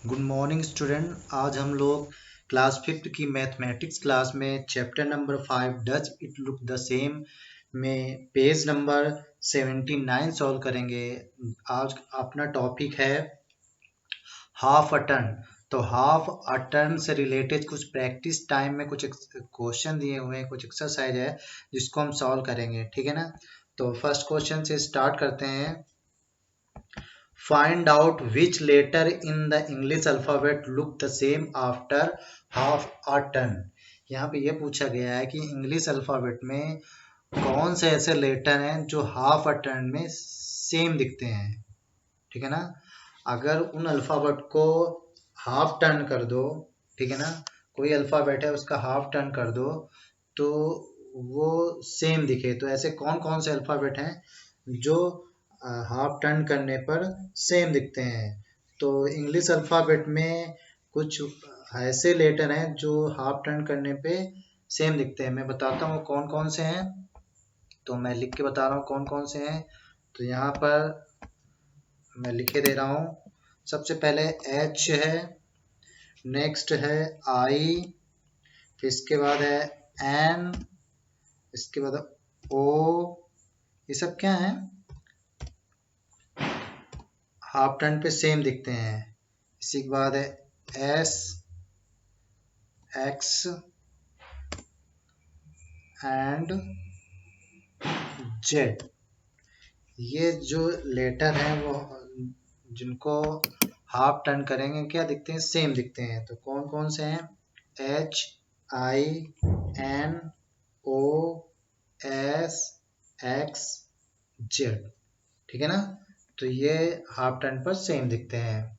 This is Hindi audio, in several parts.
Good morning student. आज हम लोग क्लास 5th की मैथमेटिक्स क्लास में chapter number 5 does it look the same में पेज नंबर 79 सॉल्व करेंगे। आज अपना टॉपिक है हाफ अ टर्न। तो हाफ अ टर्न से रिलेटेड कुछ प्रैक्टिस टाइम में कुछ क्वेश्चन दिए हुए हैं, कुछ एक्सरसाइज है जिसको हम सॉल्व करेंगे, ठीक है ना। तो फर्स्ट क्वेश्चन से स्टार्ट करते हैं। Find out which letter in the English alphabet look the same after half a turn। यहाँ पे ये पूछा गया है कि इंग्लिश अल्फ़ाबेट में कौन से ऐसे लेटर हैं जो हाफ अ टर्न में सेम दिखते हैं, ठीक है ना। अगर उन अल्फ़ाबेट को हाफ टर्न कर दो, ठीक है ना, कोई अल्फ़ाबेट है उसका हाफ टर्न कर दो तो वो सेम दिखे। तो ऐसे कौन कौन से अल्फ़ाबेट हैं जो हाफ टर्न करने पर सेम दिखते हैं। तो इंग्लिश अल्फ़ाबेट में कुछ ऐसे लेटर हैं जो हाफ टर्न करने पे सेम दिखते हैं। मैं बताता हूँ कौन कौन से हैं, तो मैं लिख के बता रहा हूँ कौन कौन से हैं। तो यहाँ पर मैं लिखे दे रहा हूँ। सबसे पहले एच है, नेक्स्ट है आई, फिर इसके बाद है एन, इसके बाद ओ। ये सब क्या है, हाफ टर्न पे सेम दिखते हैं। इसी के बाद है एस, एक्स एंड जेड। ये जो लेटर हैं वो जिनको हाफ टर्न करेंगे क्या दिखते हैं, सेम दिखते हैं। तो कौन कौन से हैं, एच, आई, एन, ओ, एस, एक्स, जेड, ठीक है ना। तो ये हाफ टर्न पर सेम दिखते हैं।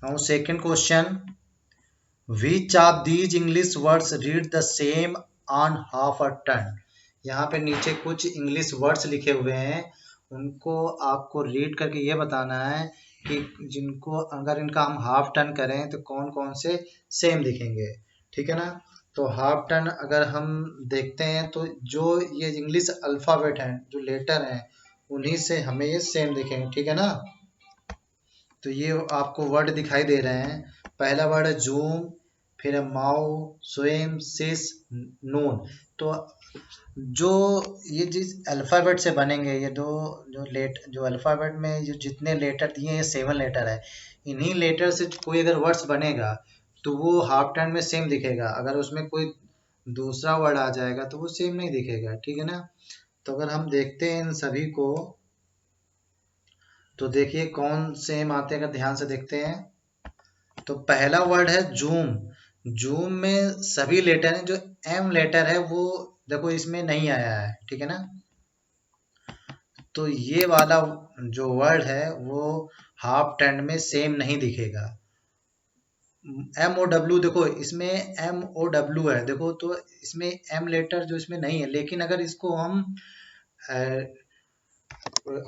Now second question, Which of these English words read the same on half a turn। यहाँ पे नीचे कुछ इंग्लिश वर्ड्स लिखे हुए हैं, उनको आपको रीड करके ये बताना है कि जिनको अगर इनका हम हाफ टर्न करें तो कौन कौन से सेम दिखेंगे, ठीक है ना। तो हाफ टर्न अगर हम देखते हैं तो जो ये इंग्लिश अल्फ़ाबेट हैं, जो लेटर हैं, उन्हीं से हमें ये सेम दिखेंगे, ठीक है ना। तो ये आपको वर्ड दिखाई दे रहे हैं। पहला वर्ड है जूम, फिर है माओ, स्विम, सिस, नून। तो जो ये जिस अल्फ़ाबेट से बनेंगे, ये दो जो अल्फ़ाबेट में जो जितने लेटर दिए हैं, ये 7 लेटर है। इन्हीं लेटर से कोई अगर वर्ड्स बनेगा तो वो हाफ टर्न में सेम दिखेगा। अगर उसमें कोई दूसरा वर्ड आ जाएगा तो वो सेम नहीं दिखेगा, ठीक है ना। तो अगर हम देखते हैं इन सभी को तो देखिए कौन सेम आते हैं, अगर ध्यान से देखते हैं। तो पहला वर्ड है जूम। जूम में सभी लेटर हैं, जो एम लेटर है वो देखो इसमें नहीं आया है, ठीक है ना। तो ये वाला जो वर्ड है वो हाफ टर्न में सेम नहीं दिखेगा। एम ओ डब्ल्यू, देखो इसमें एम ओ डब्ल्यू है, देखो तो इसमें एम लेटर जो इसमें नहीं है, लेकिन अगर इसको हम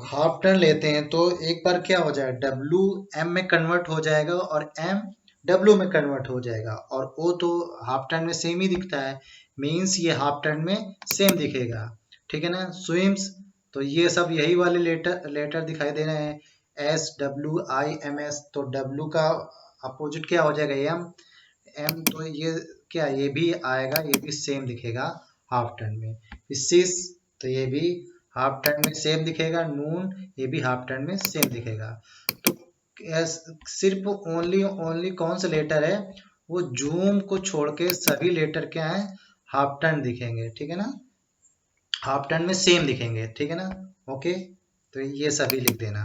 हाफ टर्न लेते हैं तो एक बार क्या हो जाएगा, डब्ल्यू एम में कन्वर्ट हो जाएगा और एम डब्ल्यू में कन्वर्ट हो जाएगा, और ओ तो हाफ टर्न में सेम ही दिखता है, मीन्स ये हाफ टर्न में सेम दिखेगा, ठीक है ना। स्विम्स, तो ये सब यही वाले लेटर दिखाई दे रहे हैं, S W I am S. तो डब्ल्यू का अपोजिट क्या हो जाएगा, एम। एम तो ये क्या, ये भी आएगा, ये भी सेम दिखेगा हाफ टर्न में। सिस, तो ये भी हाफ टर्न में सेम दिखेगा। नून, ये भी हाफ टर्न में सेम दिखेगा। तो सिर्फ ओनली ओनली कौन सा लेटर है, वो जूम को छोड़ के सभी लेटर क्या है, हाफ टर्न दिखेंगे, ठीक है ना, हाफ टर्न में सेम दिखेंगे, ठीक है ना। ओके, तो ये सभी लिख देना।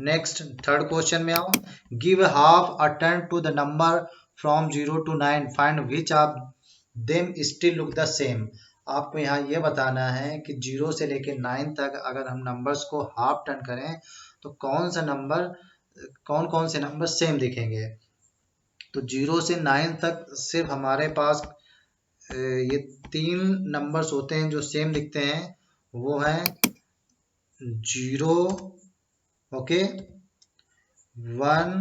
नेक्स्ट थर्ड क्वेश्चन में आओ। Give half a turn to the number from 0 to 9, find which of them still look the same. आपको यहाँ ये बताना है कि 0 से लेके 9 तक अगर हम नंबर्स को हाफ टर्न करें तो कौन कौन से नंबर सेम दिखेंगे। तो 0 से 9 तक सिर्फ हमारे पास ये 3 नंबर्स होते हैं जो सेम दिखते हैं, वो है 0, ओके, 1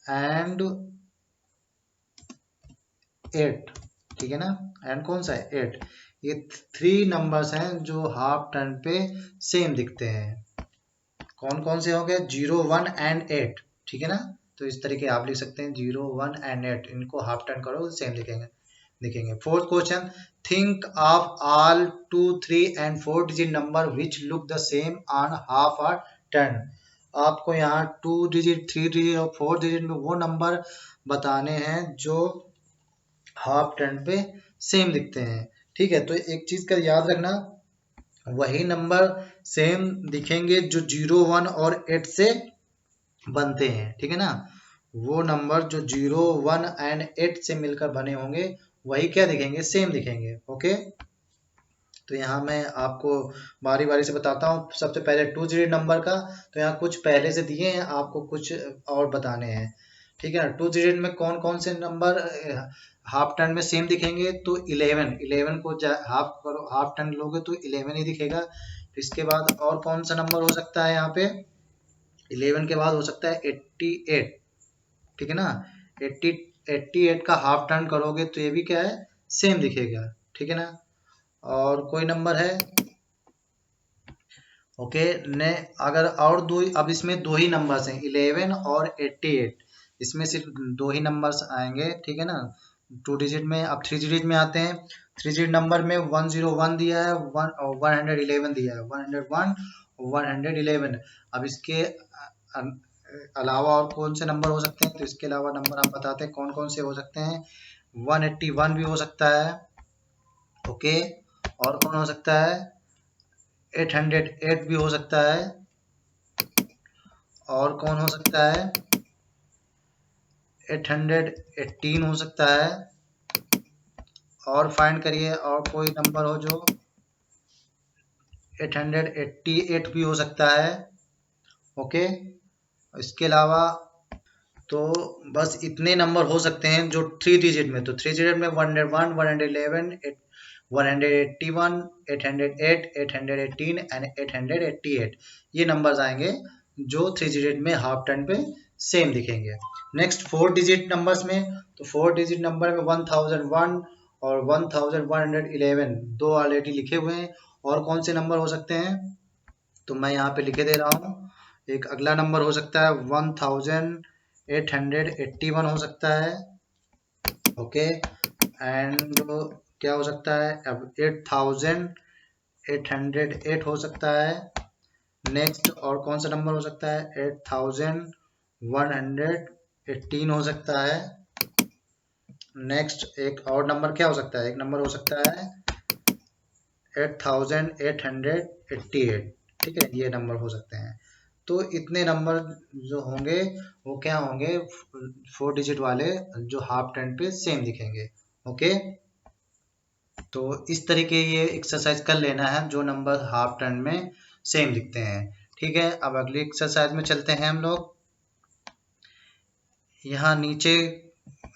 एंड 8, ठीक है ना। एंड कौन सा है, 8। ये 3 नंबर्स हैं जो हाफ टर्न पे सेम दिखते हैं। कौन कौन से हो गए, 0, 1 एंड 8, ठीक है ना। तो इस तरीके आप लिख सकते हैं 0, 1 एंड 8, इनको हाफ टर्न करो सेम दिखेंगे। Fourth question, think of all 2, 3 and 4 digit number which look the same on half a turn. आपको यहाँ 2 डिजिट, 3 डिजिट और 4 डिजिट में वो नंबर बताने हैं जो हाफ टर्न पे सेम दिखते हैं, ठीक है। तो एक चीज का याद रखना, वही नंबर सेम दिखेंगे जो 0, 1 और 8 से बनते हैं, ठीक है ना। वो नंबर जो 0, 1 एंड 8 से मिलकर बने होंगे वही क्या दिखेंगे, सेम दिखेंगे। ओके, तो यहाँ मैं आपको बारी बारी से बताता हूँ। सबसे पहले 2 डिजिट नंबर का, तो यहाँ कुछ पहले से दिए हैं, आपको कुछ और बताने हैं, ठीक है ना। 2 डिजिट में कौन कौन से नंबर हाफ टर्न में सेम दिखेंगे, तो 11 को हाफ करो, हाफ टर्न लोगे तो 11 ही दिखेगा। इसके बाद और कौन सा नंबर हो सकता है, यहाँ पे 11 के बाद हो सकता है 88, ठीक है ना। 88 का हाफ टर्न करोगे तो ये भी क्या है, सेम दिखेगा, ठीक है ना। और कोई नंबर है, ओके ने, अगर और दो, अब इसमें दो ही नंबर्स हैं 11 और 88, इसमें सिर्फ दो ही नंबर्स आएंगे, ठीक है ना। 2 डिजिट में, अब 3 डिजिट में आते हैं। 3 डिजिट नंबर में 101 दिया है, 111 दिया है, 101, 111। अब इसके अलावा और कौन से नंबर हो सकते हैं, तो इसके अलावा नंबर आप बताते हैं कौन कौन से हो सकते हैं। 181 भी हो सकता है, ओके। और कौन हो सकता है, 808 भी हो सकता है। और कौन हो सकता है, 818 हो सकता है। और फाइंड करिए, और कोई नंबर हो जो 888 भी हो सकता है, ओके। इसके अलावा तो बस इतने नंबर हो सकते हैं जो 3 डिजिट में। तो 3 डिजिट में 101, 111, 181, 808, 818 एंड 888, ये नंबर्स आएंगे जो 3 डिजिट में हाफ टर्न पे सेम दिखेंगे। नेक्स्ट 4 डिजिट नंबर्स में, तो 4 डिजिट नंबर में 1001 और 1111 दो ऑलरेडी लिखे हुए हैं। और कौन से नंबर हो सकते हैं, तो मैं यहाँ पे लिखे दे रहा हूँ। एक अगला नंबर हो सकता है 1881 हो सकता है, ओके। एंड क्या हो सकता है, अब 8808 हो सकता है। नेक्स्ट और कौन सा नंबर हो सकता है, 8118 हो सकता है। नेक्स्ट एक और नंबर क्या हो सकता है, एक नंबर हो सकता है 8888, ठीक है, ये नंबर हो सकते हैं। तो इतने नंबर जो होंगे वो क्या होंगे, 4 डिजिट वाले जो हाफ टर्न पे सेम दिखेंगे, ओके। तो इस तरीके ये एक्सरसाइज कर लेना है जो नंबर हाफ टर्न में सेम दिखते हैं, ठीक है। अब अगली एक्सरसाइज में चलते हैं हम लोग। यहाँ नीचे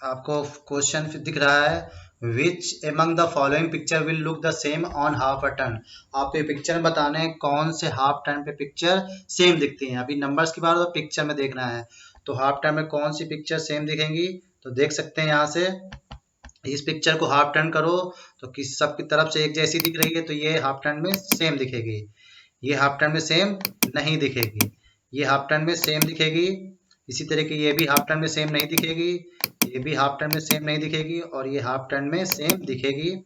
आपको क्वेश्चन दिख रहा है, which among the following picture will look the same on half a turn. आपको पिक्चर में बताने हैं कौन से हाफ टर्न पे पिक्चर सेम दिखती हैं। अभी नंबर्स की बात हो तो पिक्चर में देखना है, तो हाफ टर्न में कौन सी पिक्चर सेम दिखेंगी। तो देख सकते हैं यहाँ से, इस पिक्चर को हाफ टर्न करो तो किस सब की तरफ से एक जैसी दिख रही है, तो ये हाफ टर्न में सेम दिखेगी। ये हाफ टर्न में सेम नहीं दिखेगी, ये हाफ टर्न में सेम दिखेगी। इसी तरह की ये भी हाफ टर्न में सेम नहीं दिखेगी, ये भी हाफ टर्न में सेम नहीं दिखेगी, और ये हाफ टर्न में सेम दिखेगी,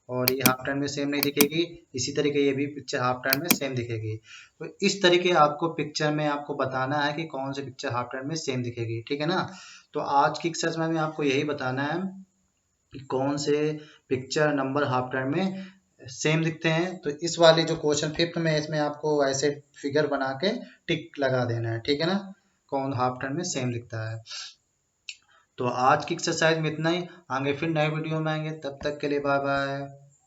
और ये हाफ टर्न में सेम नहीं दिखेगी। इसी तरीके ये भी पिक्चर हाफ टर्न में सेम दिखेगी। तो इस तरीके आपको पिक्चर में आपको बताना है कि कौन सी पिक्चर हाफ टर्न में सेम दिखेगी, ठीक है ना। तो आज की एक्सरसाइज में आपको यही बताना है कि कौन से पिक्चर नंबर हाफ टर्न में सेम दिखते हैं। तो इस वाले जो क्वेश्चन 5th में, इसमें आपको ऐसे फिगर बना के टिक लगा देना है, ठीक है ना, कौन हाफ टर्न में सेम दिखता है। तो आज की एक्सरसाइज में इतना ही, आगे फिर नए वीडियो में आएंगे, तब तक के लिए बाय बाय।